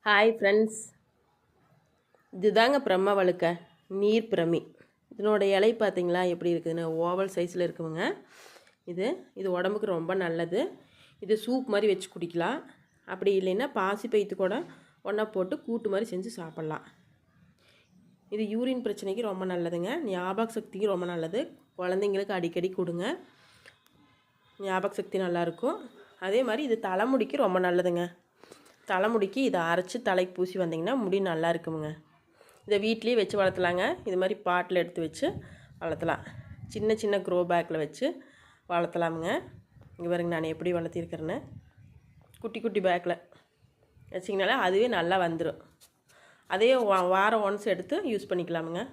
Hi friends, இதுதாங்க பிரம்மவழுக்க நீர் பிரமி. இதனோட இலை பார்த்தீங்களா எப்படி இருக்குதுன்னு? ஓவல் சைஸில் இருக்குதுங்க. இது உடம்புக்கு ரொம்ப நல்லது. இது சூப் மாதிரி வச்சு குடிக்கலாம். அப்படி இல்லைன்னா பாசி பயிற்று கூட ஒன்றா போட்டு கூட்டு மாதிரி செஞ்சு சாப்பிட்லாம். இது யூரின் பிரச்சனைக்கு ரொம்ப நல்லதுங்க. ஞாபக சக்திக்கு ரொம்ப நல்லது. குழந்தைங்களுக்கு அடிக்கடி கொடுங்க, ஞாபக சக்தி நல்லாயிருக்கும். அதே மாதிரி இது தலைமுடிக்கு ரொம்ப நல்லதுங்க. தலைமுடிக்கு இதை அரைச்சி தலைக்கு பூசி வந்திங்கன்னா முடி நல்லா இருக்குமுங்க. இதை வீட்லேயே வச்சு வளர்த்தலாங்க. இது மாதிரி பாட்டில் எடுத்து வச்சு வளர்த்தலாம். சின்ன சின்ன க்ரோ பேக்கில் வச்சு வளர்த்தலாமுங்க. இங்கே பாருங்க நான் எப்படி வளர்த்திருக்கிறேன்னு. குட்டி குட்டி பேக்கில் வச்சிங்கனாலே அதுவே நல்லா வந்துடும். அதே வாரம் ஒன்ஸ் எடுத்து யூஸ் பண்ணிக்கலாமுங்க.